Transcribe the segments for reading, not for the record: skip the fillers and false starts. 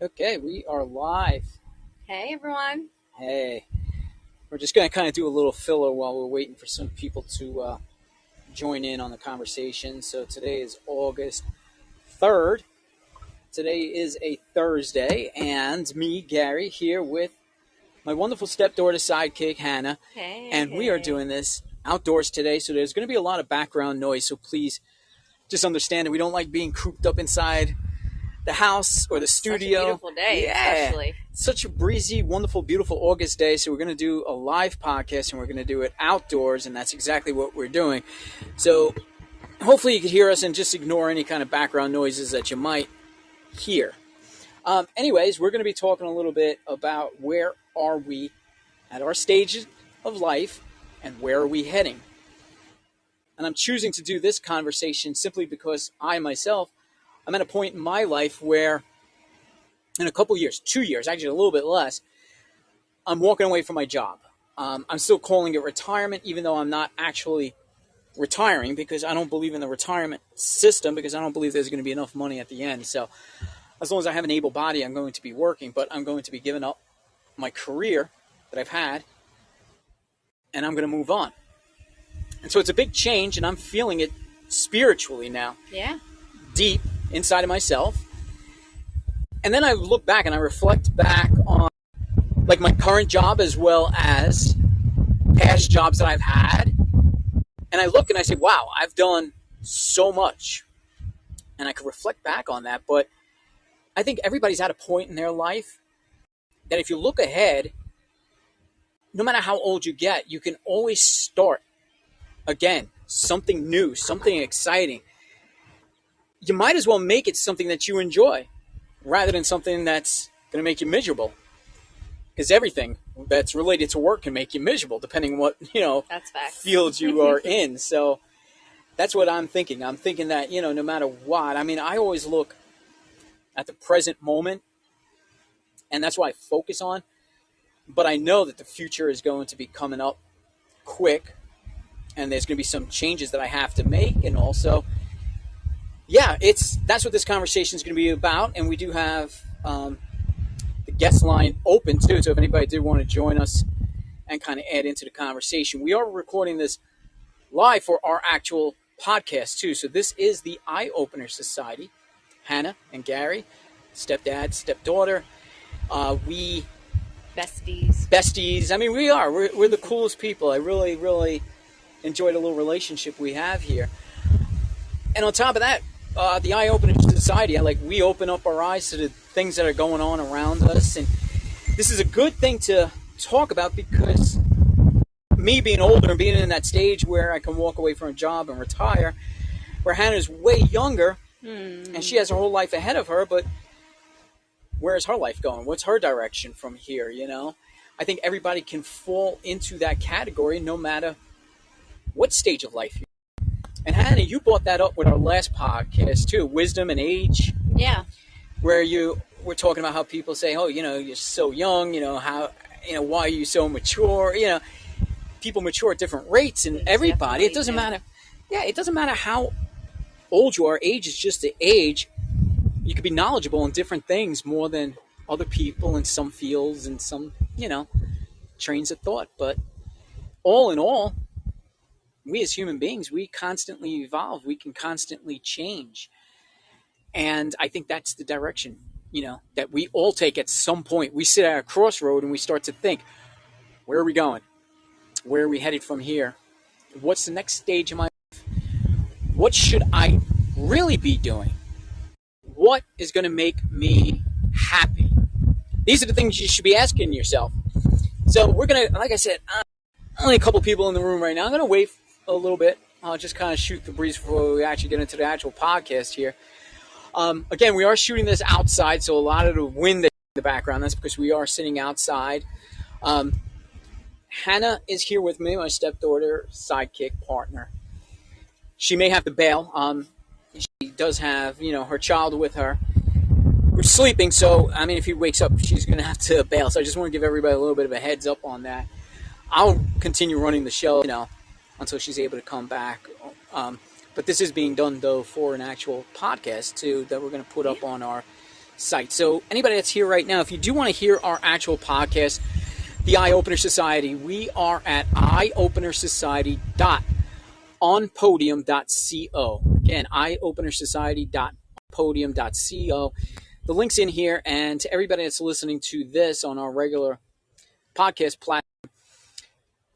Okay, we are live. Hey everyone. Hey, we're just going to kind of do a little filler while we're waiting for some people to join in on the conversation. So today is August 3rd. Today is a Thursday, and me, Gary, here with my wonderful stepdaughter sidekick, Hannah, Hey, and we are hey. doing this outdoors today. So there's going to be a lot of background noise, so please just understand that we don't like being cooped up inside the house or On the such a studio. beautiful day, Yeah. especially. Such a breezy, wonderful, beautiful August day. So we're going to do a live podcast and we're going to do it outdoors. And that's exactly what we're doing. So hopefully you could hear us and just ignore any kind of background noises that you might hear. Anyways, we're going to be talking a little bit about where are we at our stages of life and where are we heading. And I'm choosing to do this conversation simply because I myself, I'm at a point in my life where in a couple years, 2 years, actually a little bit less, I'm walking away from my job. I'm still calling it retirement, even though I'm not actually retiring because I don't believe in the retirement system because I don't believe there's going to be enough money at the end. So as long as I have an able body, I'm going to be working, but I'm going to be giving up my career that I've had and I'm going to move on. And so it's a big change and I'm feeling it spiritually now, Yeah. deep inside of myself. And then I look back and I reflect back on like my current job as well as past jobs that I've had. And I look and I say, wow, I've done so much. And I could reflect back on that. But I think everybody's at a point in their life that if you look ahead, no matter how old you get, you can always start again, something new, something exciting. You might as well make it something that you enjoy rather than something that's going to make you miserable. Because everything that's related to work can make you miserable, depending on what That's facts. fields you are in. So that's what I'm thinking. I'm thinking that no matter what, I mean, I always look at the present moment, and that's what I focus on. But I know that the future is going to be coming up quick, and there's going to be some changes that I have to make, and also, yeah, that's what this conversation is going to be about. And we do have the guest line open too, so if anybody did want to join us and kind of add into the conversation, we are recording this live for our actual podcast too. So this is the Eye Opener Society. Hannah and Gary, stepdad, stepdaughter. We Besties. besties. I mean, we are. We're the coolest people. I really, really enjoy the little relationship we have here. And on top of that, the Eye Opener Society, we open up our eyes to the things that are going on around us, and this is a good thing to talk about because me being older and being in that stage where I can walk away from a job and retire, where Hannah's way younger and she has her whole life ahead of her, but where's her life going? What's her direction from here, I think everybody can fall into that category no matter what stage of life you're in. And Hannah, you brought that up with our last podcast too, wisdom and age, Yeah. where you were talking about how people say, oh, you're so young, how, why are you so mature? People mature at different rates, and They everybody, it definitely doesn't do. matter. Yeah, it doesn't matter how old you are. Age is just the age. You could be knowledgeable in different things more than other people in some fields and some, trains of thought. But all in all, we as human beings, we constantly evolve. We can constantly change. And I think that's the direction, that we all take at some point. We sit at a crossroad and we start to think, where are we going? Where are we headed from here? What's the next stage of my life? What should I really be doing? What is going to make me happy? These are the things you should be asking yourself. So we're going to, like I said, only a couple people in the room right now. I'm going to wait a little bit. I'll just kind of shoot the breeze before we actually get into the actual podcast here. Again, we are shooting this outside, so a lot of the wind in the background, that's because we are sitting outside. Hannah is here with me, my stepdaughter, sidekick, partner. She may have to bail. She does have, her child with her who's sleeping, so, I mean, if he wakes up, she's going to have to bail. So I just want to give everybody a little bit of a heads up on that. I'll continue running the show, until she's able to come back. But this is being done, though, for an actual podcast, too, that we're going to put up on our site. So anybody that's here right now, if you do want to hear our actual podcast, the Eye Opener Society, we are at eyeopenersociety.onpodium.co. Again, eyeopenersociety.onpodium.co. The link's in here, and to everybody that's listening to this on our regular podcast platform,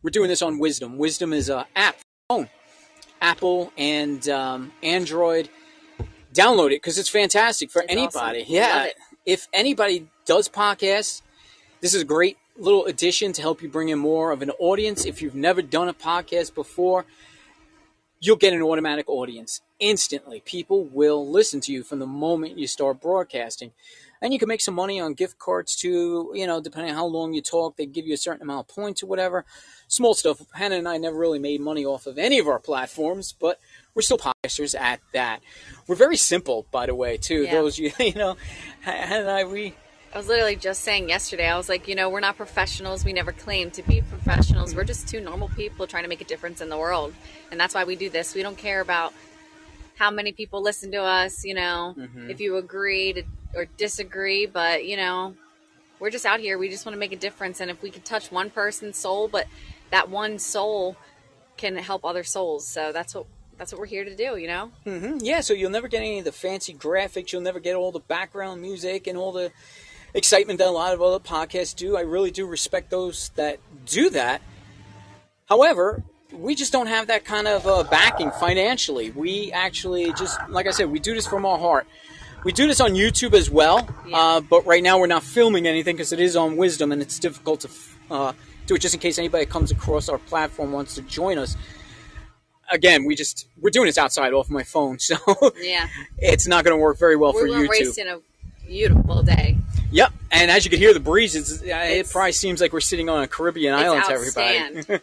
we're doing this on Wisdom. Wisdom is an app for phone, Apple and Android. Download it because it's fantastic for anybody. Awesome. Yeah, Love it. if anybody does podcasts, this is a great little addition to help you bring in more of an audience. If you've never done a podcast before, you'll get an automatic audience instantly. People will listen to you from the moment you start broadcasting. And you can make some money on gift cards too, depending on how long you talk. They give you a certain amount of points or whatever. Small stuff. Hannah and I never really made money off of any of our platforms, but we're still podcasters at that. We're very simple, by the way, too. Yeah. Those, Hannah and I was literally just saying yesterday, I was like, we're not professionals. We never claim to be professionals. We're just two normal people trying to make a difference in the world. And that's why we do this. We don't care about how many people listen to us, if you agree or disagree, but, we're just out here. We just want to make a difference. And if we can touch one person's soul, but that one soul can help other souls. So that's what we're here to do, Mm-hmm. Yeah, so you'll never get any of the fancy graphics. You'll never get all the background music and all the excitement that a lot of other podcasts do. I really do respect those that do that. However, we just don't have that kind of backing financially. We actually just, like I said, we do this from our heart. We do this on YouTube as well, but right now we're not filming anything because it is on Wisdom and it's difficult to do it just in case anybody comes across our platform wants to join us. Again, we're doing this outside off my phone, so it's not going to work very well for YouTube. We're wasting a beautiful day. Yep, and as you can hear the breeze, it probably seems like we're sitting on a Caribbean island to everybody.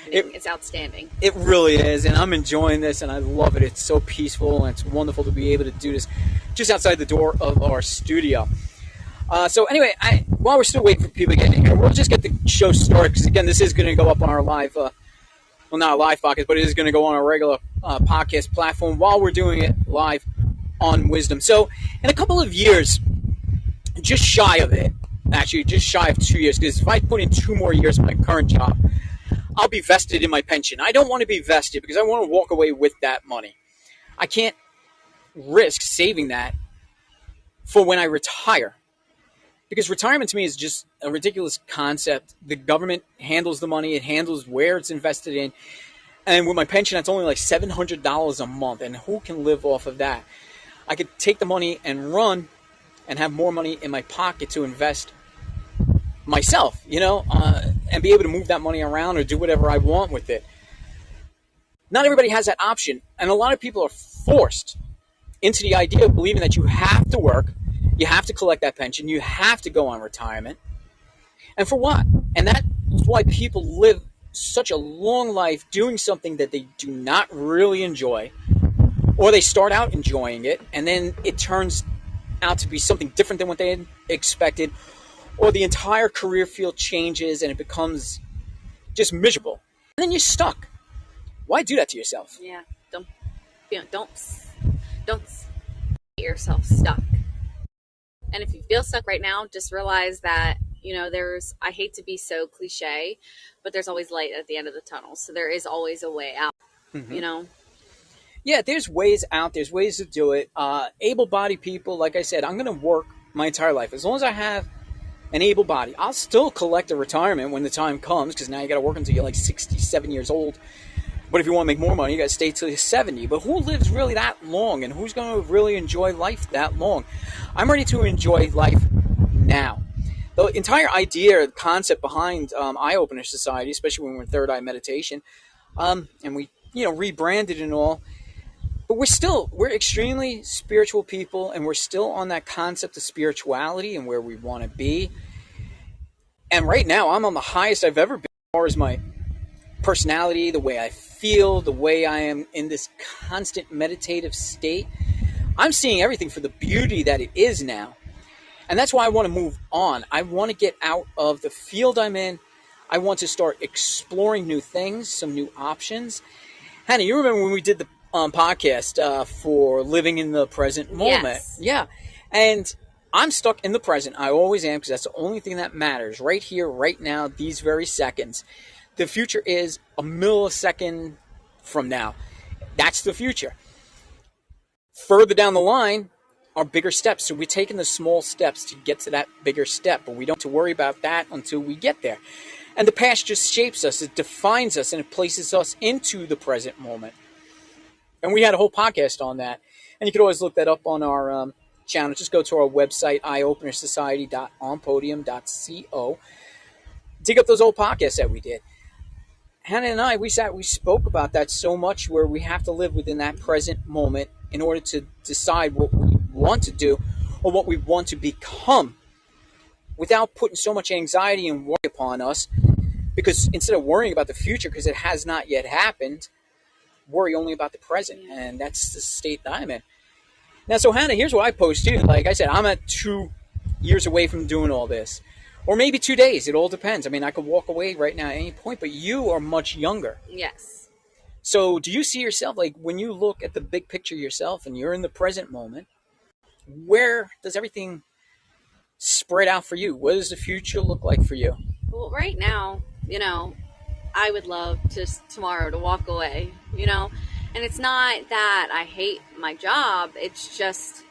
It's outstanding. It really is, and I'm enjoying this, and I love it. It's so peaceful, and it's wonderful to be able to do this just outside the door of our studio. So anyway, while we're still waiting for people to get in here, we'll just get the show started, because again, this is going to go up on our live, well, not a live podcast, but it is going to go on our regular podcast platform while we're doing it live on Wisdom. So in a couple of years, just shy of it, actually just shy of 2 years, because if I put in 2 more years of my current job, I'll be vested in my pension. I don't want to be vested because I want to walk away with that money. I can't risk saving that for when I retire, because retirement to me is just a ridiculous concept. The government handles the money. It handles where it's invested in. And with my pension, that's only like $700 a month. And who can live off of that? I could take the money and run and have more money in my pocket to invest myself, and be able to move that money around or do whatever I want with it. Not everybody has that option. And a lot of people are forced into the idea of believing that you have to work, you have to collect that pension, you have to go on retirement. And for what? And that is why people live such a long life doing something that they do not really enjoy, or they start out enjoying it, and then it turns out to be something different than what they had expected, or the entire career field changes and it becomes just miserable. And then you're stuck. Why do that to yourself? Yeah, don't get yourself stuck. And if you feel stuck right now, just realize that, I hate to be so cliche, but there's always light at the end of the tunnel. So there is always a way out, Yeah, there's ways out. There's ways to do it. Able-bodied people, like I said, I'm going to work my entire life. As long as I have an able body, I'll still collect a retirement when the time comes, because now you got to work until you're like 67 years old. But if you want to make more money, you got to stay till you're 70. But who lives really that long, and who's going to really enjoy life that long? I'm ready to enjoy life now. The entire idea, the concept behind Eye Opener Society, especially when we're in Third Eye Meditation, and we rebranded and all, but we're extremely spiritual people, and we're still on that concept of spirituality and where we want to be. And right now, I'm on the highest I've ever been as far as my personality, the way I feel, the way I am in this constant meditative state. I'm seeing everything for the beauty that it is now. And that's why I want to move on. I want to get out of the field I'm in. I want to start exploring new things, some new options. Hannah, you remember when we did the podcast for living in the present moment? Yes. Yeah. And I'm stuck in the present. I always am because that's the only thing that matters right here, right now, these very seconds. The future is a millisecond from now. That's the future. Further down the line are bigger steps. So we're taking the small steps to get to that bigger step, but we don't have to worry about that until we get there. And the past just shapes us, it defines us, and it places us into the present moment. And we had a whole podcast on that. And you can always look that up on our channel. Just go to our website, eyeopenersociety.onpodium.co. Dig up those old podcasts that we did. Hannah and I, we spoke about that so much where we have to live within that present moment in order to decide what we want to do or what we want to become without putting so much anxiety and worry upon us. Because instead of worrying about the future, because it has not yet happened, worry only about the present. And that's the state that I'm in. Now, so Hannah, here's what I post to you. Like I said, I'm at 2 years away from doing all this. Or maybe 2 days. It all depends. I mean, I could walk away right now at any point, but you are much younger. Yes. So do you see yourself, like when you look at the big picture yourself and you're in the present moment, where does everything spread out for you? What does the future look like for you? Well, right now, I would love just tomorrow to walk away, and it's not that I hate my job. It's just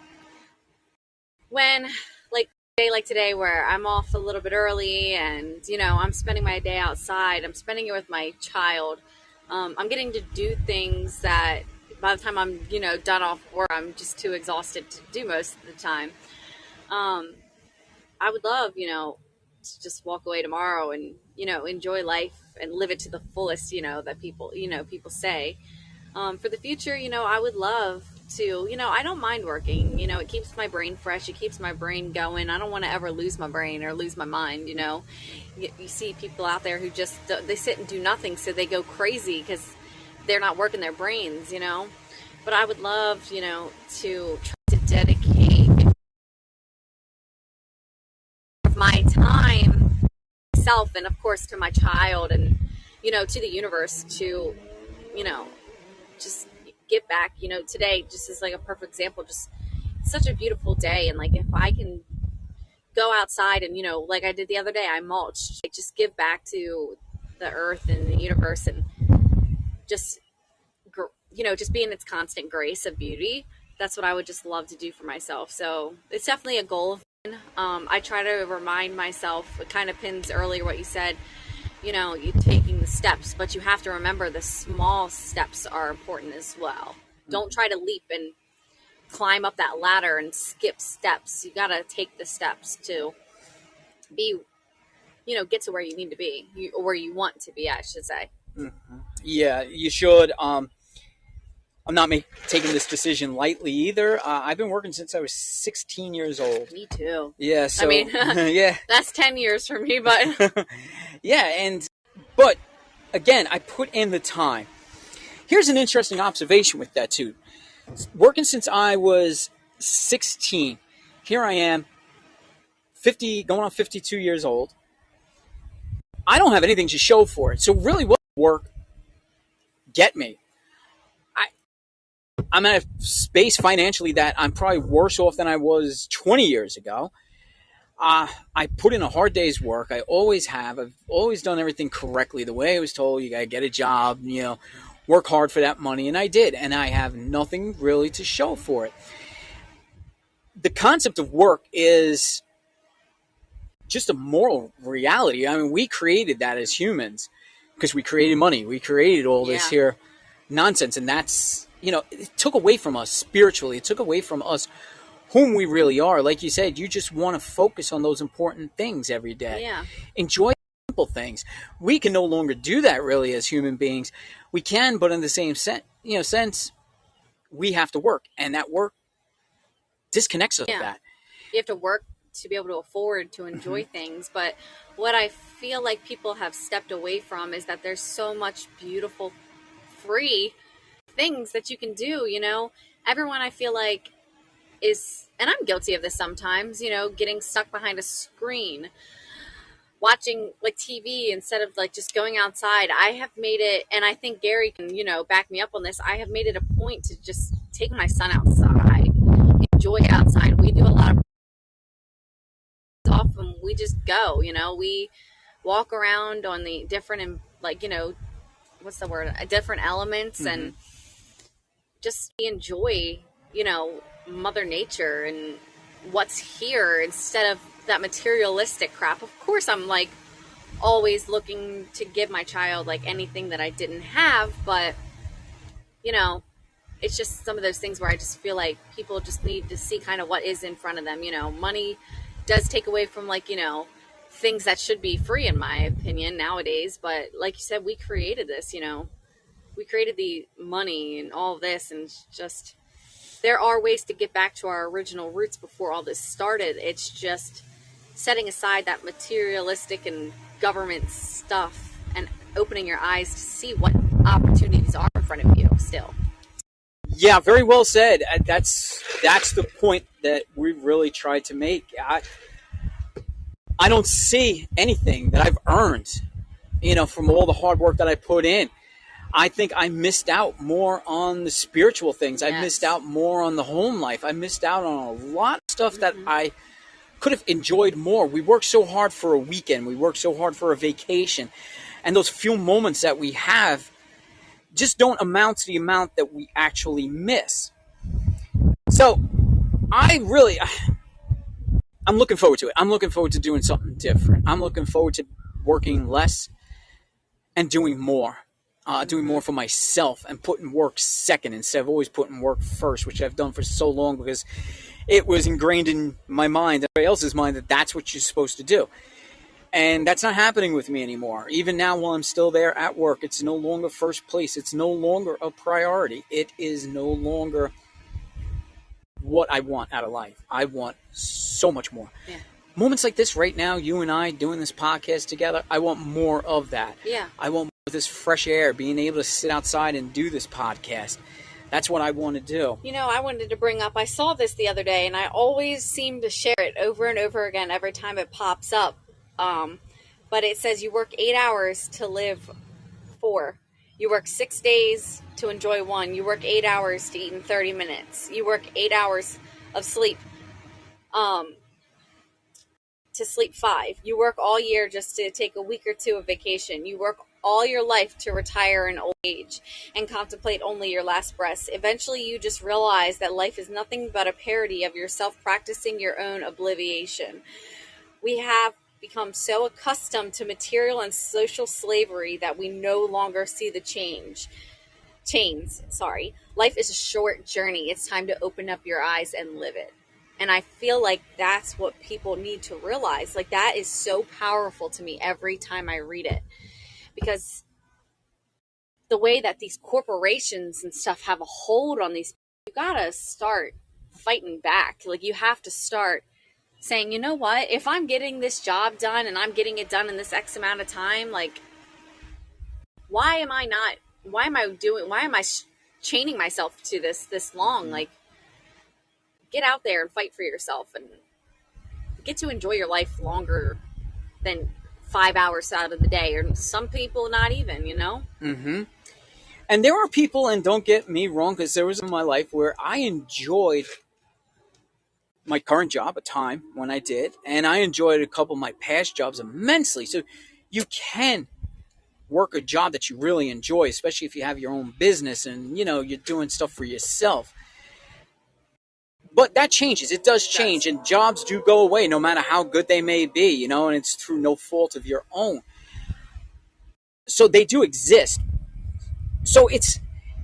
when, like, a day like today where I'm off a little bit early and, I'm spending my day outside, I'm spending it with my child. I'm getting to do things that by the time I'm, done off work, I'm just too exhausted to do most of the time. I would love, to just walk away tomorrow and, enjoy life and live it to the fullest, that people say. For the future, I would love to, I don't mind working, it keeps my brain fresh. It keeps my brain going. I don't want to ever lose my brain or lose my mind. You see people out there who just, they sit and do nothing. So they go crazy because they're not working their brains, but I would love, to try to dedicate my time myself and of course to my child and to the universe to just give back. Today just is like a perfect example. Just such a beautiful day, and like if I can go outside and like I did the other day, I mulched, like, just give back to the earth and the universe and just just be in its constant grace of beauty. That's what I would just love to do for myself. So it's definitely a goal of mine. I try to remind myself, it kind of pins earlier what you said, you taking the steps, but you have to remember the small steps are important as well. Don't try to leap and climb up that ladder and skip steps. You got to take the steps to be, get to where you need to be, or where you want to be, I should say. Mm-hmm. Yeah, you should. I'm not taking this decision lightly either. I've been working since I was 16 years old. Me too. Yeah, so I mean, yeah, that's 10 years for me, but yeah, but again, I put in the time. Here's an interesting observation with that too. Working since I was 16, here I am, 50, going on 52 years old. I don't have anything to show for it. So really, what work get me? I'm at a space financially that I'm probably worse off than I was 20 years ago. I put in a hard day's work. I always have. I've always done everything correctly. The way I was told, you got to get a job, work hard for that money. And I did. And I have nothing really to show for it. The concept of work is just a moral reality. I mean, we created that as humans because we created money. We created all this here nonsense. And that's, it took away from us spiritually. It took away from us whom we really are. Like you said, you just want to focus on those important things every day. Yeah. Enjoy simple things. We can no longer do that really as human beings. We can, but in the same sense, we have to work, and that work disconnects us from that. You have to work to be able to afford to enjoy things. But what I feel like people have stepped away from is that there's so much beautiful, free things that you can do. Everyone, I feel like, is, and I'm guilty of this sometimes, getting stuck behind a screen, watching like TV instead of like just going outside. I have made it, and I think Gary can, back me up on this. I have made it a point to just take my son outside, enjoy outside. We do a lot of we just go, we walk around on the different, like, what's the word, different elements, Mm-hmm. and just enjoy, Mother Nature and what's here instead of that materialistic crap. Of course, I'm like always looking to give my child like anything that I didn't have, but you know, it's just some of those things where I just feel like people just need to see kind of what is in front of them. Money does take away from, like, things that should be free, in my opinion, nowadays. But like you said, we created this, we created the money and all of this, and just there are ways to get back to our original roots before all this started. It's just setting aside that materialistic and government stuff and opening your eyes to see what opportunities are in front of you still. Yeah, very well said. That's the point that we really tried to make. I don't see anything that I've earned, from all the hard work that I put in. I think I missed out more on the spiritual things. I missed Yes. out more on the home life. I missed out on a lot of stuff that Mm-hmm. I could have enjoyed more. We work so hard for a weekend. We work so hard for a vacation. And those few moments that we have just don't amount to the amount that we actually miss. So I'm looking forward to it. I'm looking forward to doing something different. I'm looking forward to working less and doing more. Doing more for myself and putting work second instead of always putting work first, which I've done for so long because it was ingrained in my mind, everybody else's mind, that that's what you're supposed to do. And that's not happening with me anymore. Even now, while I'm still there at work, it's no longer first place. It's no longer a priority. It is no longer what I want out of life. I want so much more. Yeah. Moments like this right now, you and I doing this podcast together, I want more of that. Yeah. I want more of this fresh air, being able to sit outside and do this podcast. That's what I want to do. I wanted to bring up, I saw this the other day, and I always seem to share it over and over again every time it pops up. But it says you work 8 hours to live 4. You work 6 days to enjoy 1. You work 8 hours to eat in 30 minutes. You work 8 hours of sleep to sleep 5. You work all year just to take a week or 2 of vacation. You work all your life to retire in old age and contemplate only your last breaths. Eventually, you just realize that life is nothing but a parody of yourself practicing your own obliviation. We have become so accustomed to material and social slavery that we no longer see the chains. Life is a short journey. It's time to open up your eyes and live it. And I feel like that's what people need to realize. Like, that is so powerful to me every time I read it. Because the way that these corporations and stuff have a hold on these, you gotta start fighting back. Like, you have to start saying, you know what, if I'm getting this job done and I'm getting it done in this X amount of time, like, why am I chaining myself to this long? Like, get out there and fight for yourself and get to enjoy your life longer than 5 hours out of the day, or some people not even, Mm-hmm. And there are people, and don't get me wrong, because there was in my life where I enjoyed my current job a time when I did, and I enjoyed a couple of my past jobs immensely. So you can work a job that you really enjoy, especially if you have your own business and you're doing stuff for yourself. But that changes. It does change, and jobs do go away no matter how good they may be, and it's through no fault of your own. So they do exist. So it's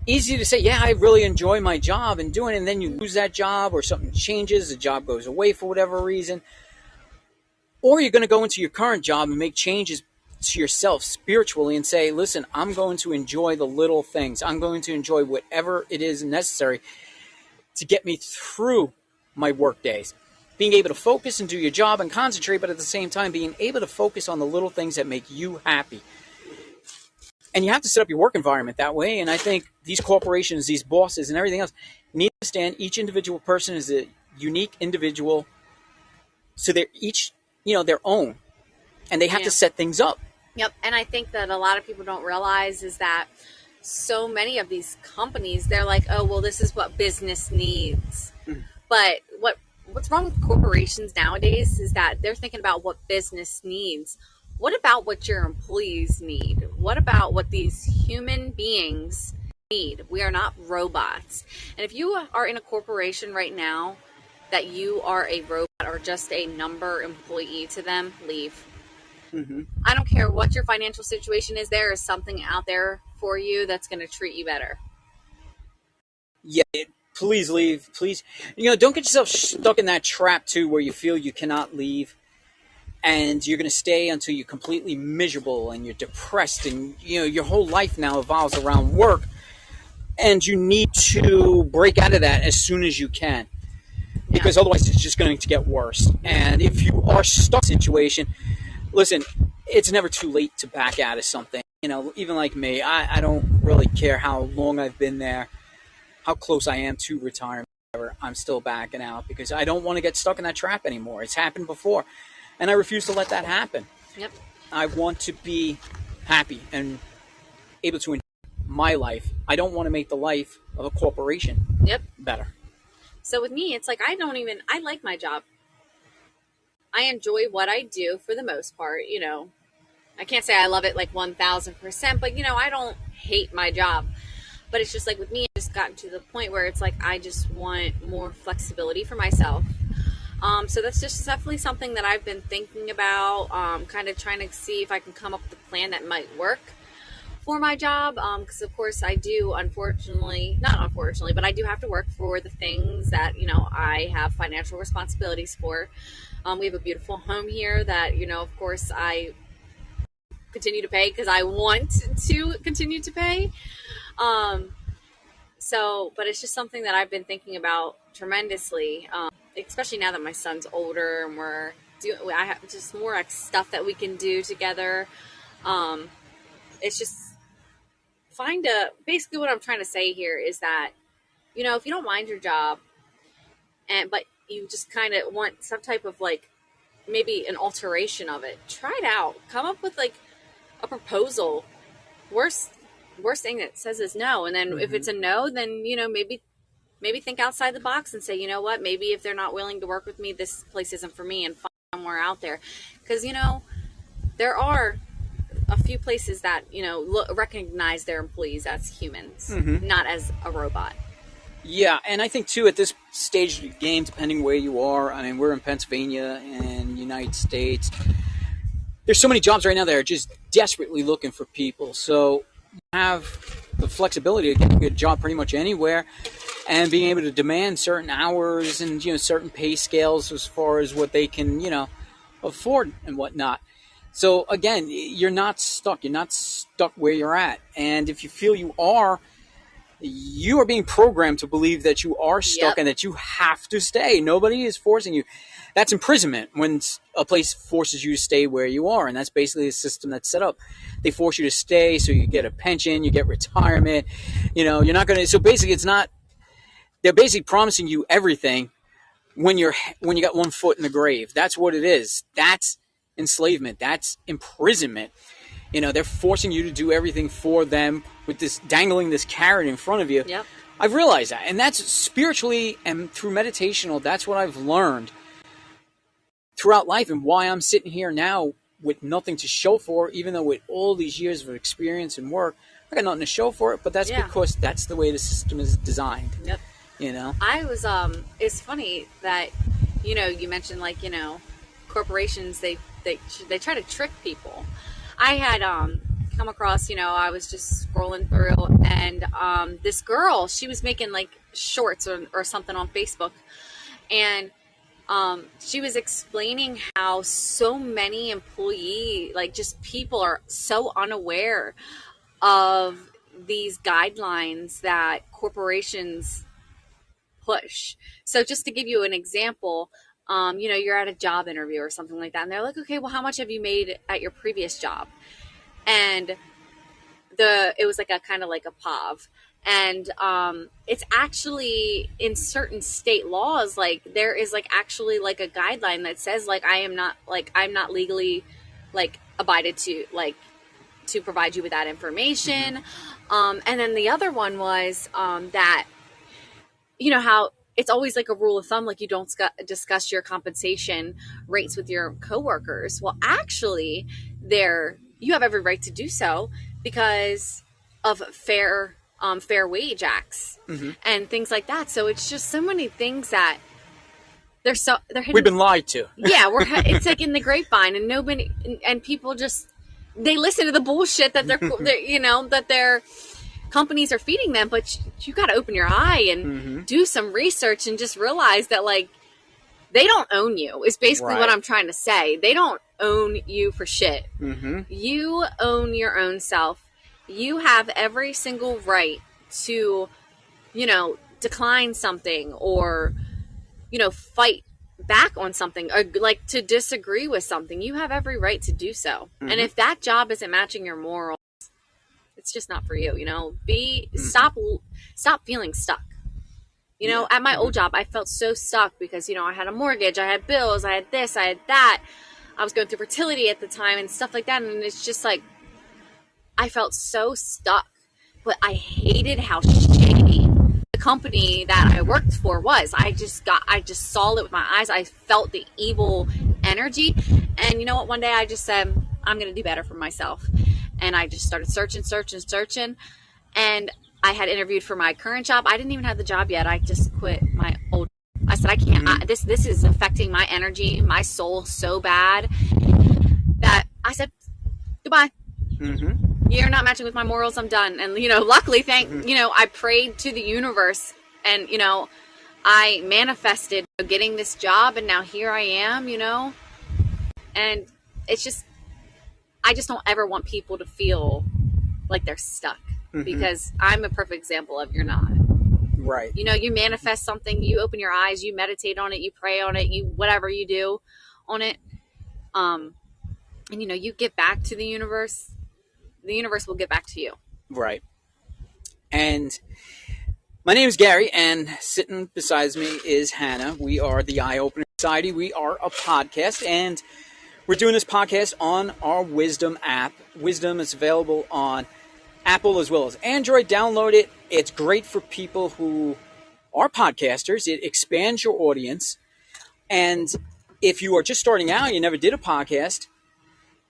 easy to say, yeah, I really enjoy my job and doing it, and then you lose that job or something changes, the job goes away for whatever reason. Or you're going to go into your current job and make changes to yourself spiritually and say, listen, I'm going to enjoy the little things. I'm going to enjoy whatever it is necessary to get me through my work days. Being able to focus and do your job and concentrate, but at the same time being able to focus on the little things that make you happy. And you have to set up your work environment that way. And I think these corporations, these bosses and everything else need to understand each individual person is a unique individual. So they're each, their own. And they have to set things up. Yep. And I think that a lot of people don't realize is that so many of these companies, they're like, oh, well, this is what business needs. But what what's wrong with corporations nowadays is that they're thinking about what business needs. What about what your employees need? What about what these human beings need? We are not robots. And if you are in a corporation right now that you are a robot or just a number employee to them, leave. Mm-hmm. I don't care what your financial situation is, there is something out there for you that's going to treat you better. Yeah, please leave. Please, don't get yourself stuck in that trap too, where you feel you cannot leave, and you're going to stay until you're completely miserable and you're depressed, and your whole life now evolves around work, and you need to break out of that as soon as you can, Yeah. because otherwise it's just going to get worse. And if you are stuck in a situation, listen, it's never too late to back out of something. Even like me, I don't really care how long I've been there, how close I am to retirement. I'm still backing out because I don't want to get stuck in that trap anymore. It's happened before, and I refuse to let that happen. Yep. I want to be happy and able to enjoy my life. I don't want to make the life of a corporation Yep. better. So with me, it's like I like my job. I enjoy what I do for the most part. I can't say I love it like 1000%, but I don't hate my job. But it's just like with me, it's just gotten to the point where it's like I just want more flexibility for myself. So that's just definitely something that I've been thinking about, kind of trying to see if I can come up with a plan that might work for my job. Because of course I do, not unfortunately, but I do have to work for the things that, I have financial responsibilities for. We have a beautiful home here that, of course I continue to pay because I want to continue to pay. Um, but it's just something that I've been thinking about tremendously, especially now that my son's older and I have just more like stuff that we can do together. Um, it's just basically what I'm trying to say here is that, if you don't mind your job but you just kind of want some type of like, maybe an alteration of it, try it out, come up with like a proposal. Worst thing that says is no. And then if it's a no, then, maybe think outside the box and say, you know what, maybe if they're not willing to work with me, this place isn't for me, and find somewhere out there. Because, there are a few places that, recognize their employees as humans, not as a robot. Yeah, and I think too at this stage of the game, depending where you are, I mean, we're in Pennsylvania and United States. There's so many jobs right now that are just desperately looking for people. So have the flexibility of getting a good job pretty much anywhere, and being able to demand certain hours and certain pay scales as far as what they can afford and whatnot. So again, you're not stuck. You're not stuck where you're at, and if you feel you are being programmed to believe that you are stuck. Yep. And that you have to stay. Nobody is forcing you. That's imprisonment, when a place forces you to stay where you are, and that's basically the system that's set up. They force you to stay so you get a pension, you get retirement. You're not going to. So basically, it's not. They're basically promising you everything when you got one foot in the grave. That's what it is. That's enslavement. That's imprisonment. They're forcing you to do everything for them with this dangling this carrot in front of you. Yep. I've realized that. And that's spiritually and through meditational, that's what I've learned throughout life, and why I'm sitting here now with nothing to show for, even though with all these years of experience and work, I got nothing to show for it. But that's because that's the way the system is designed. Yep. I was, it's funny that, you mentioned like, corporations, they try to trick people. I had come across, I was just scrolling through, and this girl, she was making like shorts or something on Facebook, and she was explaining how so many just people are so unaware of these guidelines that corporations push. So just to give you an example, you're at a job interview or something like that, and they're like, okay, well, how much have you made at your previous job? And it was like a kind of like a POV. And it's actually in certain state laws, like there is like actually like a guideline that says like I'm not legally like abided to like to provide you with that information. And then the other one was that how it's always like a rule of thumb, like you don't discuss your compensation rates with your coworkers. Well, actually, you have every right to do so because of fair wage acts and things like that. So it's just so many things that they're hidden. We've been lied to. Yeah, it's like in the grapevine, and nobody and people just they listen to the bullshit that that their companies are feeding them. But you got to open your eye and do some research and just realize that like they don't own you. Is basically what I'm trying to say. They don't own you for shit. You own your own self. You have every single right to, decline something or, fight back on something or like to disagree with something. You have every right to do so. And if that job isn't matching your morals, it's just not for you. Stop feeling stuck. At my old job, I felt so stuck because, I had a mortgage, I had bills, I had this, I had that. I was going through fertility at the time and stuff like that. And it's just like, I felt so stuck, but I hated how shady the company that I worked for was. I just saw it with my eyes. I felt the evil energy. And you know what? One day I just said, I'm going to do better for myself. And I just started searching. And I had interviewed for my current job. I didn't even have the job yet. I just quit my old job. I said, I can't. This is affecting my energy, my soul so bad that I said, goodbye. You're not matching with my morals. I'm done. And, luckily, I prayed to the universe and, I manifested getting this job. And now here I am, and it's just, I just don't ever want people to feel like they're stuck because I'm a perfect example of you're not. Right. You manifest something, you open your eyes, you meditate on it, you pray on it, whatever you do on it. And, you give back to the universe will get back to you. Right. And my name is Gary, and sitting beside me is Hannah. We are the Eye Opener Society. We are a podcast, and we're doing this podcast on our Wisdom app. Wisdom is available on Apple as well as Android. Download it. It's great for people who are podcasters. It expands your audience. And if you are just starting out, you never did a podcast,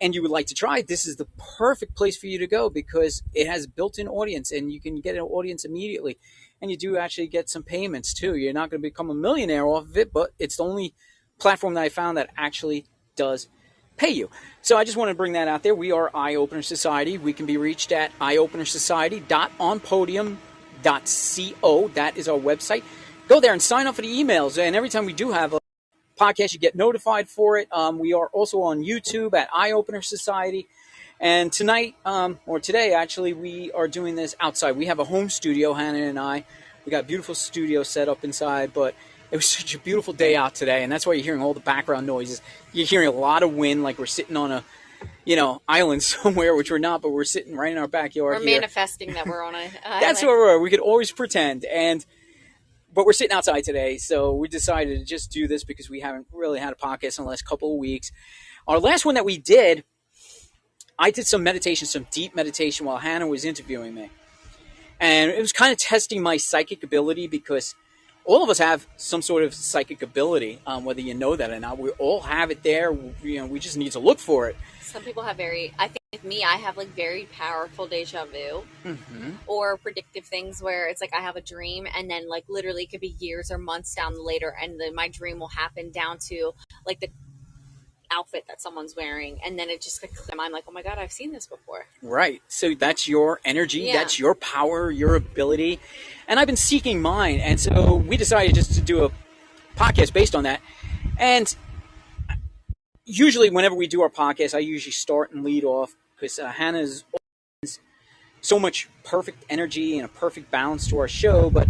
and you would like to try it, this is the perfect place for you to go because it has built-in audience and you can get an audience immediately. And you do actually get some payments too. You're not going to become a millionaire off of it, but it's the only platform that I found that actually does pay you. So I just want to bring that out there. We are Eye Opener Society. We can be reached at eyeopenersociety.onpodium.co. That is our website. Go there and sign up for the emails. And every time we do have a podcast, you get notified for it. We are also on YouTube at Eye Opener Society. And tonight, or today actually, we are doing this outside. We have a home studio, Hannah and I. We got a beautiful studio set up inside, but it was such a beautiful day out today, and that's why you're hearing all the background noises. You're hearing a lot of wind, like we're sitting on a, island somewhere, which we're not, but we're sitting right in our backyard. We're manifesting that we're on a That's where we're. We could always pretend, but we're sitting outside today, so we decided to just do this because we haven't really had a podcast in the last couple of weeks. Our last one that we did, I did some meditation, some deep meditation while Hannah was interviewing me. And it was kind of testing my psychic ability because all of us have some sort of psychic ability, whether you know that or not. We all have it there. We just need to look for it. Some people have I think with me, I have like very powerful deja vu or predictive things where it's like I have a dream and then like literally it could be years or months down later and my dream will happen down to like the outfit that someone's wearing and then it just like I'm like, oh my God, I've seen this before. Right. So that's your energy. Yeah. That's your power, your ability. And I've been seeking mine. And so we decided just to do a podcast based on that. And usually whenever we do our podcast, I usually start and lead off because Hannah's so much perfect energy and a perfect balance to our show. But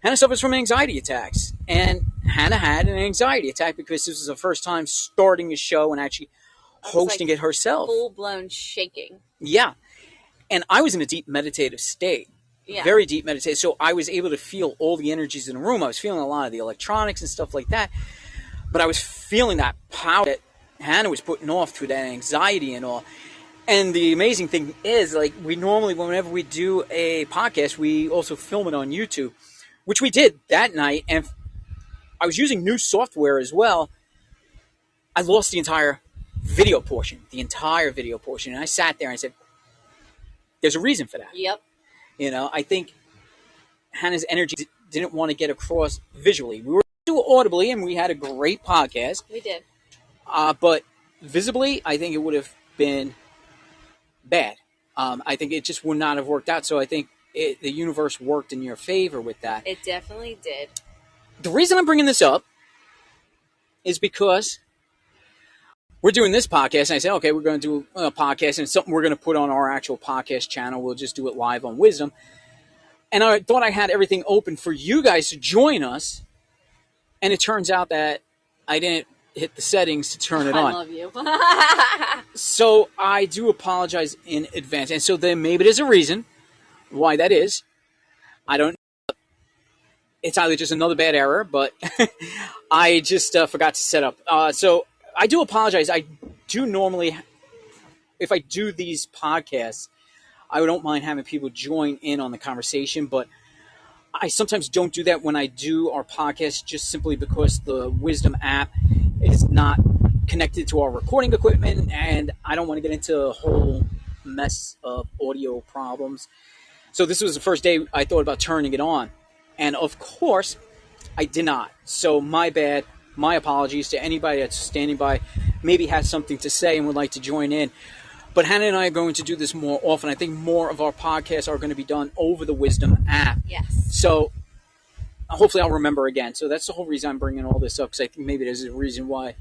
Hannah suffers from anxiety attacks. And Hannah had an anxiety attack because this was the first time starting a show and actually hosting it herself. Full-blown shaking. Yeah. And I was in a deep meditative state. Yeah. Very deep meditative. So I was able to feel all the energies in the room. I was feeling a lot of the electronics and stuff like that. But I was feeling that power that Hannah was putting off through that anxiety and all. And the amazing thing is, like, we normally, whenever we do a podcast, we also film it on YouTube. which we did that night. And I was using new software as well. I lost the entire video portion, And I sat there and I said, there's a reason for that. Yep. I think Hannah's energy didn't want to get across visually. We were able to do it audibly, and we had a great podcast. We did. But visibly, I think it would have been bad. I think it just would not have worked out. So I think the universe worked in your favor with that. It definitely did. The reason I'm bringing this up is because we're doing this podcast, and I said, okay, we're going to do a podcast, and it's something we're going to put on our actual podcast channel. We'll just do it live on Wisdom. And I thought I had everything open for you guys to join us, and it turns out that I didn't hit the settings to turn it on. I love you. So I do apologize in advance. And so then maybe there's a reason why that is. I don't know. It's either just another bad error, but I just forgot to set up. So I do apologize. I do normally, if I do these podcasts, I don't mind having people join in on the conversation, but I sometimes don't do that when I do our podcast, just simply because the Wisdom app is not connected to our recording equipment, and I don't want to get into a whole mess of audio problems. So this was the first day I thought about turning it on, and of course I did not. So my bad. My apologies to anybody that's standing by, maybe has something to say and would like to join in. But Hannah and I are going to do this more often. I think more of our podcasts are going to be done over the Wisdom app. Yes. So hopefully I'll remember again. So that's the whole reason I'm bringing all this up, because I think maybe there's a reason why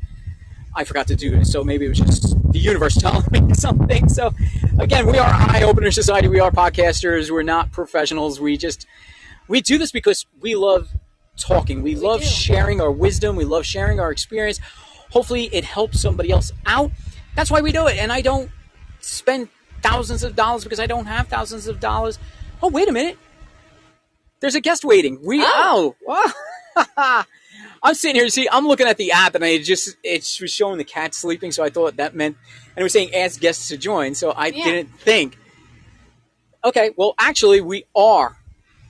I forgot to do this. So maybe it was just the universe telling me something. So again, we are Eye Opener Society. We are podcasters. We're not professionals. We do this because we love talking. We love sharing our wisdom. We love sharing our experience. Hopefully it helps somebody else out. That's why we do it. And I don't spend thousands of dollars because I don't have thousands of dollars. Oh, wait a minute. There's a guest waiting. I'm sitting here, see, I'm looking at the app, and it was showing the cat sleeping, so I thought that meant, and it was saying ask guests to join, so I didn't think. Okay, well, actually, we are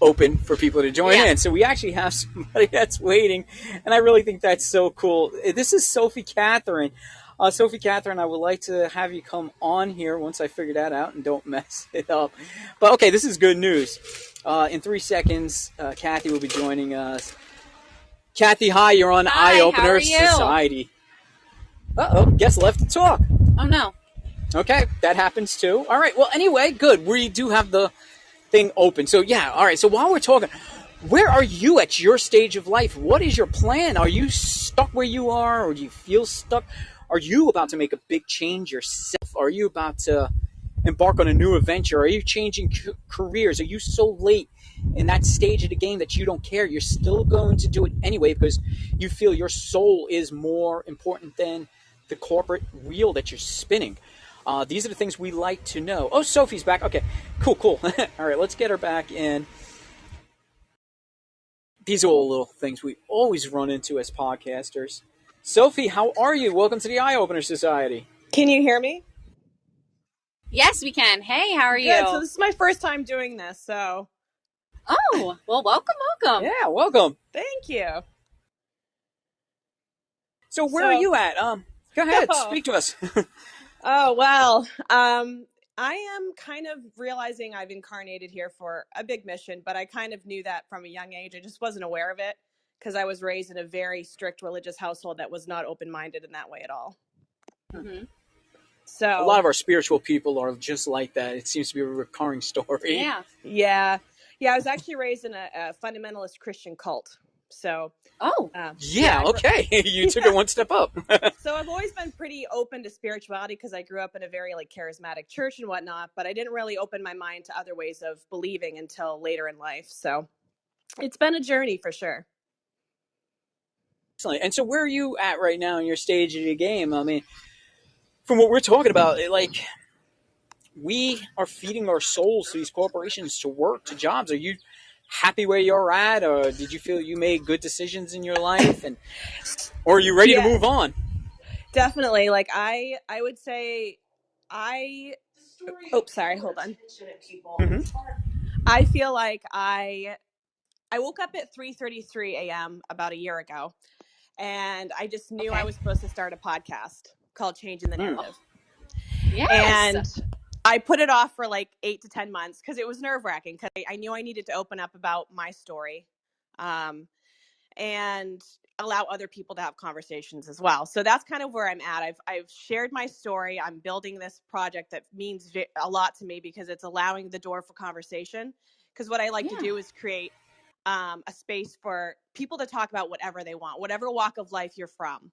open for people to join in, so we actually have somebody that's waiting, and I really think that's so cool. This is Sophie Catherine. Sophie Catherine, I would like to have you come on here once I figure that out and don't mess it up. But okay, this is good news. In 3 seconds, Kathy will be joining us. Kathy, hi, you're on Eye Opener Society. Uh-oh, guest left to talk. Oh, no. Okay, that happens too. All right, well, anyway, good. We do have the thing open. So, yeah, all right. So while we're talking, where are you at your stage of life? What is your plan? Are you stuck where you are, or do you feel stuck? Are you about to make a big change yourself? Are you about to embark on a new adventure? Are you changing careers? Are you so late in that stage of the game that you don't care? You're still going to do it anyway because you feel your soul is more important than the corporate wheel that you're spinning. These are the things we like to know. Oh, Sophie's back. Okay, cool. All right, let's get her back in. These are all little things we always run into as podcasters. Sophie, how are you? Welcome to the Eye Opener Society. Can you hear me? Yes, we can. Hey, how are you? Good. So this is my first time doing this, so. Oh, well, welcome. Yeah, welcome. Thank you. So where are you at? Go ahead, speak to us. Oh, well, I am kind of realizing I've incarnated here for a big mission, but I kind of knew that from a young age. I just wasn't aware of it because I was raised in a very strict religious household that was not open-minded in that way at all. Mm-hmm. So a lot of our spiritual people are just like that. It seems to be a recurring story. Yeah. I was actually raised in a fundamentalist Christian cult. So. Okay. You took it one step up. So I've always been pretty open to spirituality because I grew up in a very charismatic church and whatnot, but I didn't really open my mind to other ways of believing until later in life. So it's been a journey for sure. Excellent. And so where are you at right now in your stage of your game? I mean, from what we're talking about, we are feeding our souls to these corporations to work, to jobs. Are you happy where you're at, or did you feel you made good decisions in your life, or are you ready to move on? Definitely. I would say sorry, hold on. Mm-hmm. I feel like I I woke up at 3:33 a.m. about a year ago, and I just knew Okay. I was supposed to start a podcast called Changing the Narrative. Yes. And I put it off for like 8 to 10 months because it was nerve wracking, because I knew I needed to open up about my story, and allow other people to have conversations as well. So that's kind of where I'm at. I've shared my story. I'm building this project that means a lot to me because it's allowing the door for conversation. Because what I like to do is create a space for people to talk about whatever they want, whatever walk of life you're from.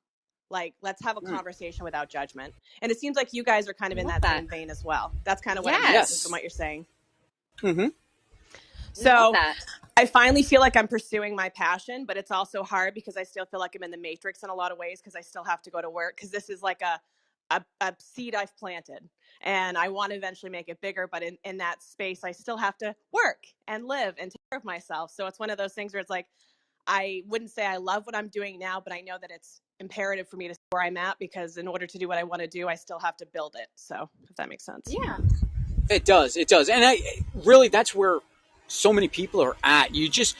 Like, let's have a conversation without judgment. And it seems like you guys are kind of in that same vein as well. That's kind of what I'm sensing from what you're saying. Mm-hmm. So I finally feel like I'm pursuing my passion, but it's also hard because I still feel like I'm in the matrix in a lot of ways, because I still have to go to work, because this is like a seed I've planted, and I want to eventually make it bigger. But in that space, I still have to work and live and take care of myself. So it's one of those things where it's like, I wouldn't say I love what I'm doing now, but I know that it's imperative for me to stay where I'm at, because in order to do what I want to do, I still have to build it. So if that makes sense. Yeah. It does. It does. And really, that's where so many people are at. You just,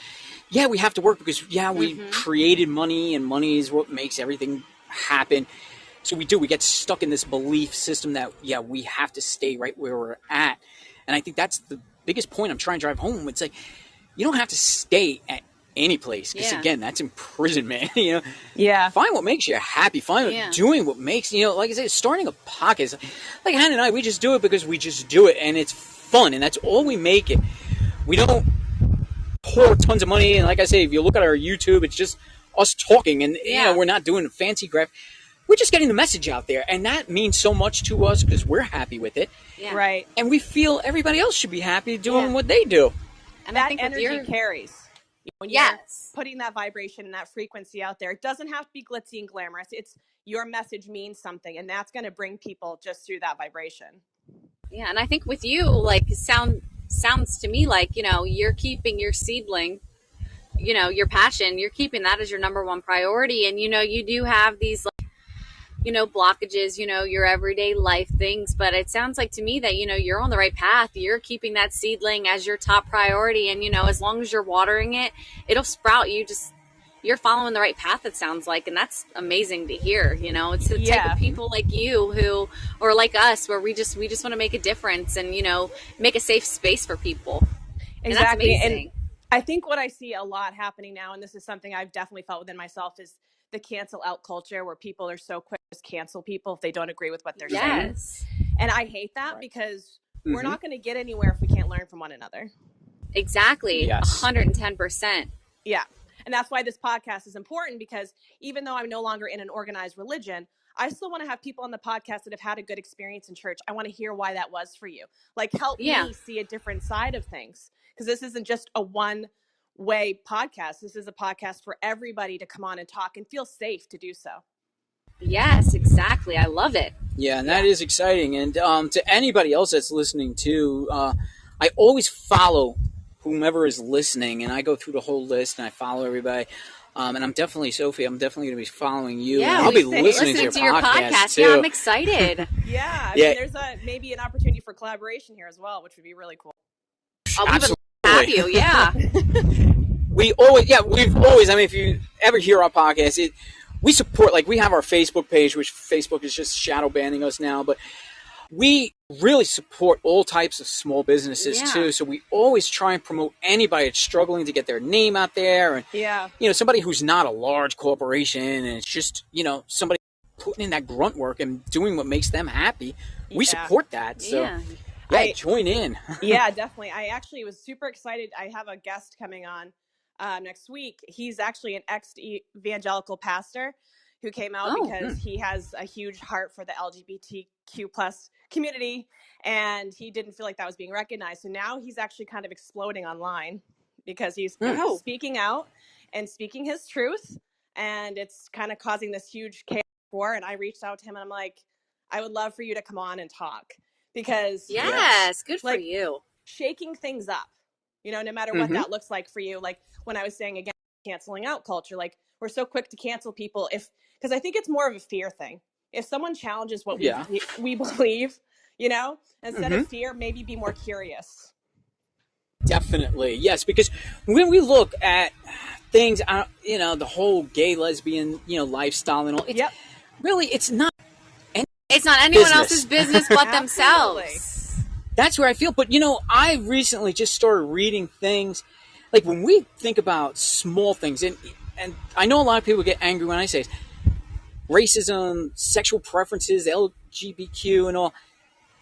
we have to work because, we created money, and money is what makes everything happen. So we get stuck in this belief system that, we have to stay right where we're at. And I think that's the biggest point I'm trying to drive home. It's like, you don't have to stay at any place, because again, that's imprisonment. Find what makes you happy. Find doing what makes, like I said, starting a podcast. Like Hannah and I, we just do it because we just do it, and it's fun, and that's all we make it. We don't pour tons of money, and like I say, if you look at our YouTube, it's just us talking, and we're not doing a fancy graph. We're just getting the message out there, and that means so much to us because we're happy with it. Yeah. Right. And we feel everybody else should be happy doing what they do. And that energy carries. When you're putting that vibration and that frequency out there, it doesn't have to be glitzy and glamorous. It's your message means something, and that's going to bring people just through that vibration. Yeah, and I think with you, like, sounds to me like, you're keeping your seedling, your passion, you're keeping that as your number one priority. And, you do have these, like, blockages, your everyday life things. But it sounds like to me that, you're on the right path. You're keeping that seedling as your top priority. And, as long as you're watering it, it'll sprout. You're following the right path, it sounds like. And that's amazing to hear. It's the type of people like you who, or like us, where we just want to make a difference and, make a safe space for people. Exactly. And that's amazing. And I think what I see a lot happening now, and this is something I've definitely felt within myself, is the cancel out culture, where people are so quick to just cancel people if they don't agree with what they're saying. And I hate that because we're not going to get anywhere if we can't learn from one another. Exactly. 110%. Yeah. And that's why this podcast is important, because even though I'm no longer in an organized religion, I still want to have people on the podcast that have had a good experience in church. I want to hear why that was for you. Like, help me see a different side of things, because this isn't just a one-way podcast. This is a podcast for everybody to come on and talk and feel safe to do so. Yes, exactly. I love it. Yeah, and that is exciting. And to anybody else that's listening too, I always follow whomever is listening, and I go through the whole list and I follow everybody. And I'm definitely, Sophie, I'm definitely going to be following you. Yeah, and I'll be listening to your podcast too. Yeah, I'm excited. I mean, there's maybe an opportunity for collaboration here as well, which would be really cool. We would have you, we've always, I mean, if you ever hear our podcast, we support, like, we have our Facebook page, which Facebook is just shadow banning us now, but we really support all types of small businesses too. So we always try and promote anybody that's struggling to get their name out there. And, somebody who's not a large corporation, and it's just, somebody putting in that grunt work and doing what makes them happy. We support that. So join in. Yeah, definitely. I actually was super excited. I have a guest coming on next week. He's actually an ex-evangelical pastor who came out because he has a huge heart for the LGBTQ plus community, and he didn't feel like that was being recognized. So now he's actually kind of exploding online because he's speaking out and speaking his truth, and it's kind of causing this huge chaos war. And I reached out to him and I'm like, I would love for you to come on and talk, because good for you. Shaking things up, no matter what that looks like for you. Like when I was saying, again, canceling out culture, like, we're so quick to cancel people because I think it's more of a fear thing. If someone challenges what we believe, instead of fear, maybe be more curious. Definitely, yes. Because when we look at things, the whole gay, lesbian, lifestyle and all, Yep. it's not any It's not anyone else's business. business but Absolutely. themselves. That's where I feel. But I recently just started reading things like when we think about small things, and I know a lot of people get angry when I say racism, sexual preferences, LGBTQ, and all.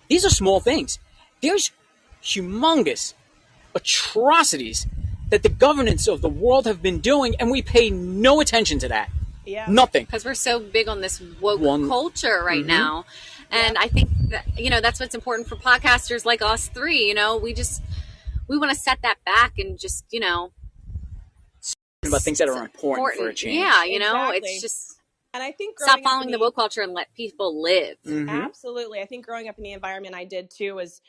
These are small things. There's humongous atrocities that the governments of the world have been doing, and we pay no attention to that. Yeah. Nothing. Because we're so big on this woke One. culture right now. And Yep. I think that, that's what's important for podcasters like us three. We want to set that back and just, About things that are important for a change. Yeah, Exactly. it's just And I think stop growing up following in the woke culture and let people live. absolutely. I think growing up in the environment I did too was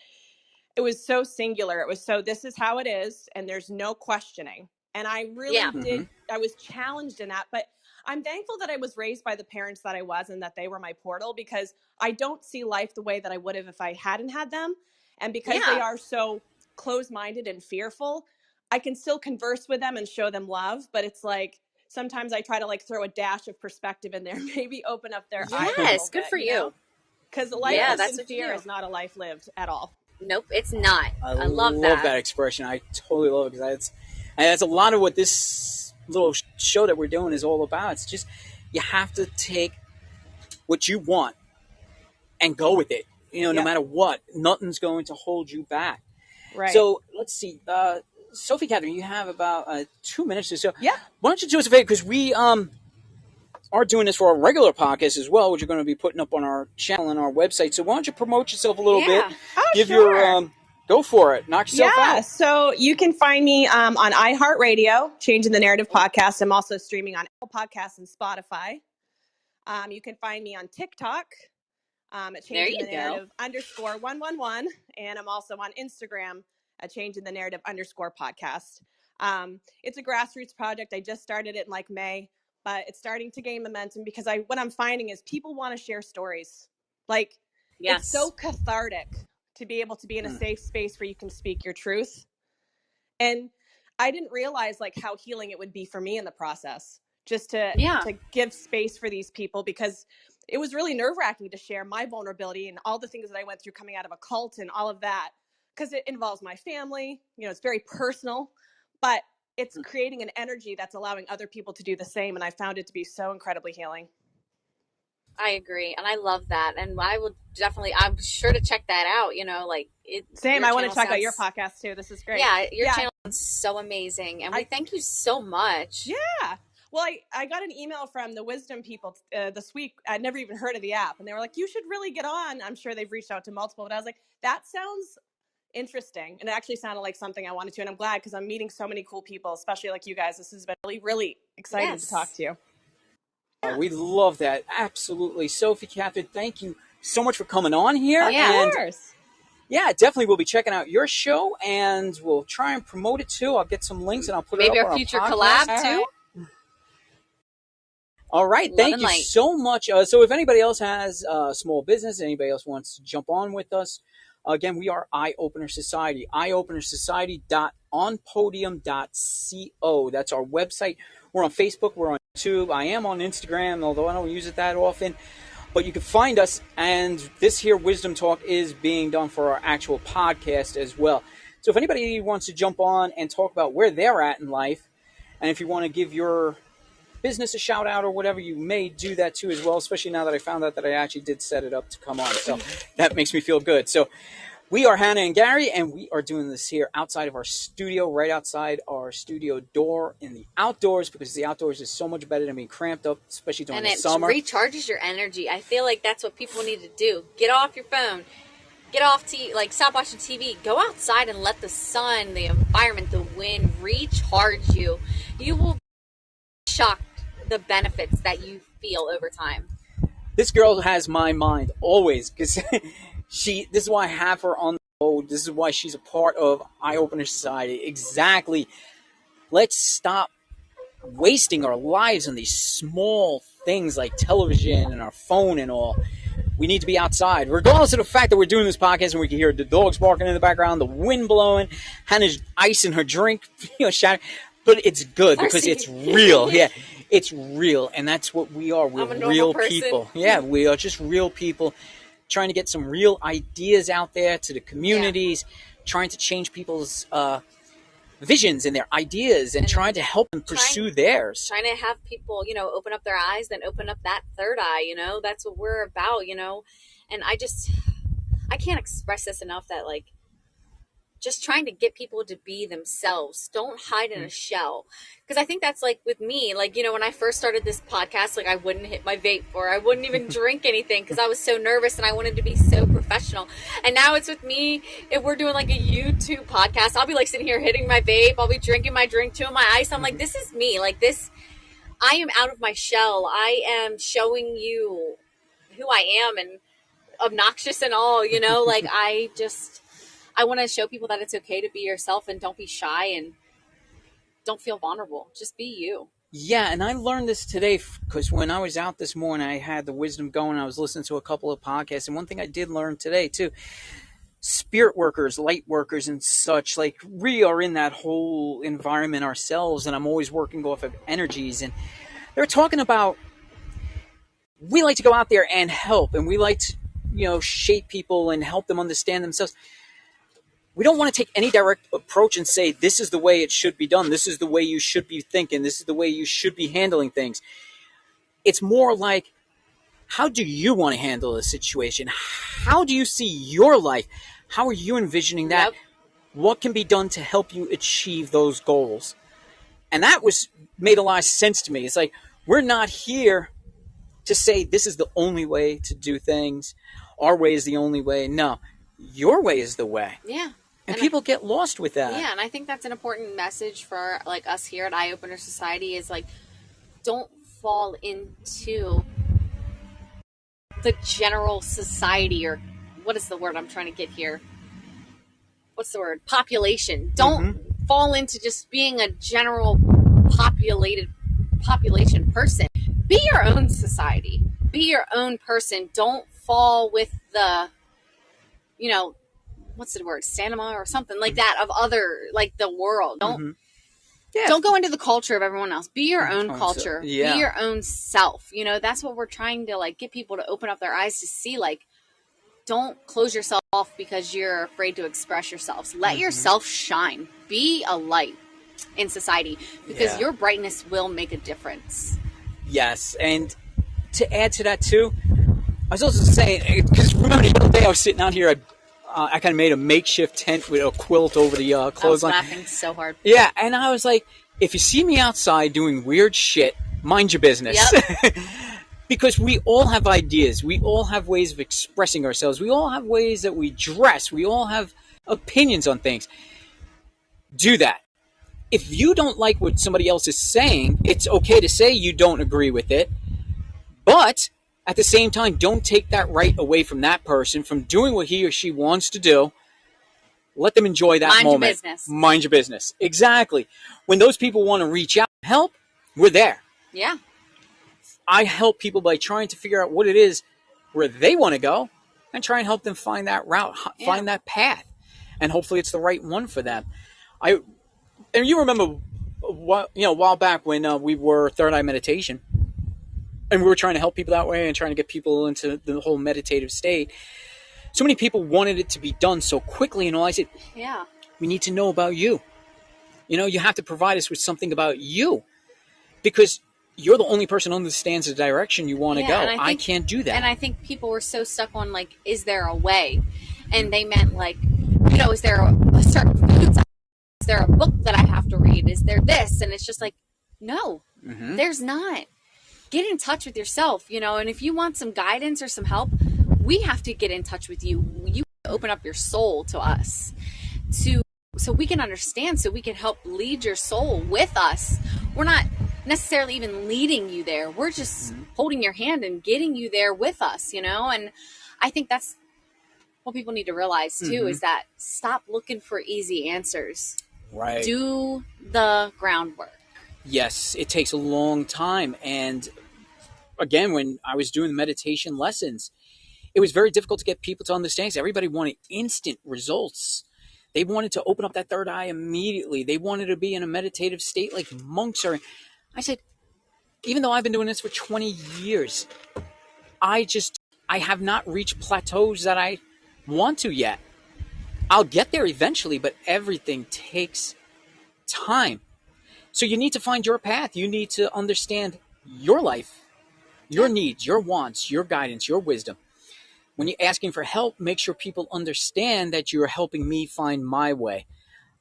it was so singular. It was so this is how it is and there's no questioning. And I really Yeah. did I was challenged in that, but I'm thankful that I was raised by the parents that I was and that they were my portal because I don't see life the way that I would have if I hadn't had them. And because they Yeah. are so close-minded and fearful, I can still converse with them and show them love, but it's like sometimes I try to like throw a dash of perspective in there, maybe open up their eyes a Yes, little good bit, for you. Because life Yeah, lived that's in what you fear do. is not a life lived at all. Nope, it's not. I love that expression. I totally love it because that's a lot of what this little show that we're doing is all about. It's just you have to take what you want and go with it. No Yep. matter what, nothing's going to hold you back. Right. So let's see, Sophie Catherine, you have about 2 minutes or so. Yeah. Why don't you do us a favor because we are doing this for our regular podcast as well, which you're going to be putting up on our channel and our website. So why don't you promote yourself a little bit? Oh, Give sure. your go for it. Knock yourself out. So you can find me on iHeartRadio, Changing the Narrative podcast. I'm also streaming on Apple Podcasts and Spotify. You can find me on TikTok at Changing the Narrative _111. And I'm also on Instagram at Changing the Narrative _podcast. It's a grassroots project. I just started it in like May, but it's starting to gain momentum because what I'm finding is people want to share stories. Like, Yes. it's so cathartic to be able to be in a safe space where you can speak your truth. And I didn't realize like how healing it would be for me in the process, just to give space for these people, because it was really nerve-wracking to share my vulnerability and all the things that I went through coming out of a cult and all of that, because it involves my family. It's very personal, but it's creating an energy that's allowing other people to do the same. And I found it to be so incredibly healing. I agree. And I love that. And I'm sure to check that out. Same. I want to check out your podcast too. This is great. Yeah. Your channel is so amazing. And we thank you so much. Yeah. Well, I got an email from the Wisdom people this week. I'd never even heard of the app. And they were like, you should really get on. I'm sure they've reached out to multiple, but I was like, that sounds interesting. And it actually sounded like something I wanted to. And I'm glad because I'm meeting so many cool people, especially like you guys. This has been really, really exciting to talk to you. We love that. Absolutely. Sophie Catherine, thank you so much for coming on here. Of course. Yeah, definitely. We'll be checking out your show and we'll try and promote it too. I'll get some links and I'll put it up maybe on a future our collab too. All right. Thank you so much. So if anybody else has a small business, anybody else wants to jump on with us, again, we are Eye Opener Society, eyeopenersociety.onpodium.co. That's our website. We're on Facebook. We're on YouTube. I am on Instagram, although I don't use it that often. But you can find us, and this here Wisdom Talk is being done for our actual podcast as well. So if anybody wants to jump on and talk about where they're at in life, and if you want to give your business a shout out or whatever, you may do that too as well, especially now that I found out that I actually did set it up to come on. So that makes me feel good. So we are Hannah and Gary, and we are doing this here outside of our studio, right outside our studio door in the outdoors, because the outdoors is so much better than being cramped up, especially during the summer. And it recharges your energy. I feel like that's what people need to do. Get off your phone. Get off stop watching TV. Go outside and let the sun, the environment, the wind recharge you. You will be shocked the benefits that you feel over time. This girl has my mind always, because this is why I have her on the road. This is why she's a part of Eye Opener Society. Exactly. Let's stop wasting our lives on these small things like television and our phone and all. we need to be outside, regardless of the fact that we're doing this podcast and we can hear the dogs barking in the background, the wind blowing, Hannah's ice in her drink, shattering. But it's good because it's real. Yeah, it's real, and that's what we are. We're real people. Yeah, we are just real people trying to get some real ideas out there to the communities, trying to change people's visions and their ideas, and trying to help them pursue theirs. Trying to have people, open up their eyes, then open up that third eye. That's what we're about. And I can't express this enough that just trying to get people to be themselves. Don't hide in a shell. Because I think that's with me, when I first started this podcast, I wouldn't hit my vape or I wouldn't even drink anything because I was so nervous and I wanted to be so professional. And now it's with me. If we're doing a YouTube podcast, I'll be sitting here hitting my vape. I'll be drinking my drink, chewing my ice. I'm this is me. I am out of my shell. I am showing you who I am, and obnoxious and all, I want to show people that it's okay to be yourself and don't be shy and don't feel vulnerable. Just be you. Yeah, and I learned this today because when I was out this morning, I had the wisdom going. I was listening to a couple of podcasts, and one thing I did learn today too, spirit workers, light workers, and such, we are in that whole environment ourselves, and I'm always working off of energies. And they're talking about we like to go out there and help, and we like to, shape people and help them understand themselves. We don't want to take any direct approach and say, this is the way it should be done. This is the way you should be thinking. This is the way you should be handling things. It's more like, how do you want to handle a situation? How do you see your life? How are you envisioning that? Yep. What can be done to help you achieve those goals? And that made a lot of sense to me. It's we're not here to say this is the only way to do things. Our way is the only way. No, your way is the way. Yeah. And people get lost with that. Yeah, and I think that's an important message for us here at Eye Opener Society is don't fall into the general society, or what is the word I'm trying to get here? What's the word? Population. Don't fall into just being a general population person. Be your own society. Be your own person. Don't fall with the, what's the word? Stigma or something like that of other, the world. Don't go into the culture of everyone else. Be your own culture. Yeah. Be your own self. That's what we're trying to get people to open up their eyes to see. Don't close yourself off because you're afraid to express yourselves. Let yourself shine. Be a light in society because your brightness will make a difference. Yes, and to add to that too, I was also saying, because remember the other day I was sitting out here, I kind of made a makeshift tent with a quilt over the clothesline. I was laughing so hard. Yeah, and I was like, if you see me outside doing weird shit, mind your business. Yep. Because we all have ideas. We all have ways of expressing ourselves. We all have ways that we dress. We all have opinions on things. Do that. If you don't like what somebody else is saying, it's okay to say you don't agree with it. But at the same time, don't take that right away from that person from doing what he or she wants to do. Let them enjoy that moment. Mind your business. Mind your business. Exactly. When those people want to reach out and help, we're there. Yeah. I help people by trying to figure out what it is where they want to go and try and help them find that route, find that path. And hopefully it's the right one for them. And you remember, a while back when we were Third Eye Meditation, and we were trying to help people that way and trying to get people into the whole meditative state. So many people wanted it to be done so quickly, and all I said, we need to know about you. You have to provide us with something about you, because you're the only person who understands the direction you want to go. I can't do that. And I think people were so stuck on is there a way? And they meant is there a certain food? Is there a book that I have to read? Is there this? And it's just no, there's not. Get in touch with yourself, and if you want some guidance or some help, we have to get in touch with you. You open up your soul to us so we can understand, so we can help lead your soul with us. We're not necessarily even leading you there. We're just holding your hand and getting you there with us, and I think that's what people need to realize too, is that stop looking for easy answers. Right. Do the groundwork. Yes, it takes a long time. And again, when I was doing meditation lessons, it was very difficult to get people to understand because everybody wanted instant results. They wanted to open up that third eye immediately. They wanted to be in a meditative state like monks are. I said, even though I've been doing this for 20 years, I have not reached plateaus that I want to yet. I'll get there eventually, but everything takes time. So you need to find your path. You need to understand your life, your needs, your wants, your guidance, your wisdom. When you're asking for help, make sure people understand that you're helping me find my way.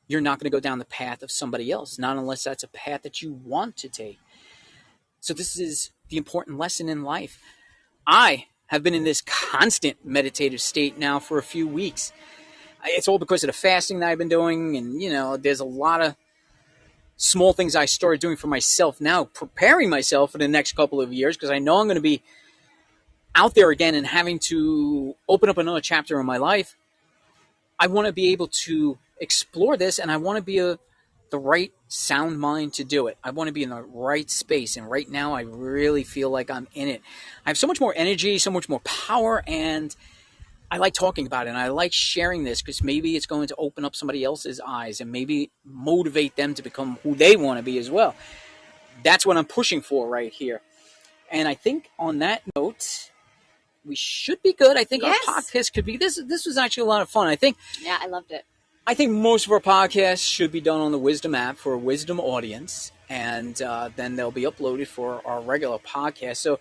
You're not going to go down the path of somebody else, not unless that's a path that you want to take. So this is the important lesson in life. I have been in this constant meditative state now for a few weeks. It's all because of the fasting that I've been doing, and there's a lot of small things I started doing for myself now, preparing myself for the next couple of years because I know I'm going to be out there again and having to open up another chapter in my life. I want to be able to explore this, and I want to be the right sound mind to do it. I want to be in the right space, and right now I really feel like I'm in it. I have so much more energy, so much more power, and I like talking about it, and I like sharing this because maybe it's going to open up somebody else's eyes and maybe motivate them to become who they want to be as well. That's what I'm pushing for right here. And I think on that note, we should be good. I think Yes. our podcast could be this. This was actually a lot of fun. Yeah, I loved it. I think most of our podcasts should be done on the Wisdom app for a Wisdom audience, and then they'll be uploaded for our regular podcast. So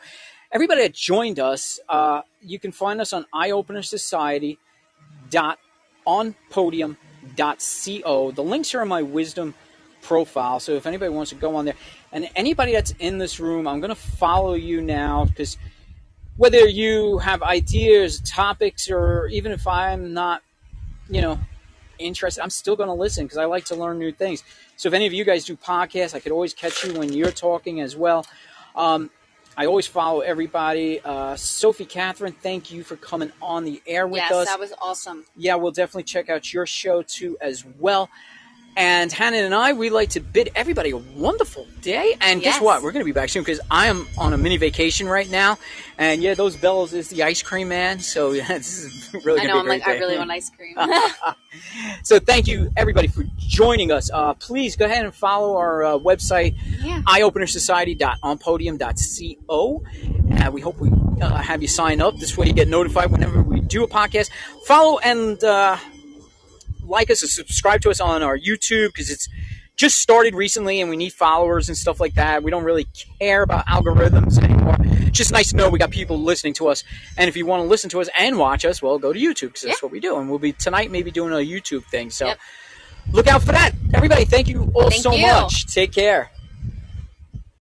everybody that joined us, you can find us on eyeopenersociety.onpodium.co. The links are in my Wisdom profile, so if anybody wants to go on there, and anybody that's in this room, I'm going to follow you now because whether you have ideas, topics, or even if I'm not, interested, I'm still going to listen because I like to learn new things. So if any of you guys do podcasts, I could always catch you when you're talking as well. I always follow everybody. Sophie Catherine, thank you for coming on the air with us. Yes, that was awesome. Yeah, we'll definitely check out your show too as well. And Hannah and I, we like to bid everybody a wonderful day. And guess what? We're going to be back soon because I am on a mini vacation right now. And yeah, those bells is the ice cream man. So yeah, this is really going to be a great day. I really want ice cream. So thank you, everybody, for joining us. Please go ahead and follow our website, eyeopenersociety.onpodium.co. We hope we have you sign up. This way you get notified whenever we do a podcast. Follow and like us and subscribe to us on our YouTube because it's just started recently and we need followers and stuff like that. We don't really care about algorithms anymore. It's just nice to know we got people listening to us. And if you want to listen to us and watch us, well, go to YouTube because that's what we do. And we'll be tonight maybe doing a YouTube thing. So look out for that. Everybody, thank you all so much. Take care.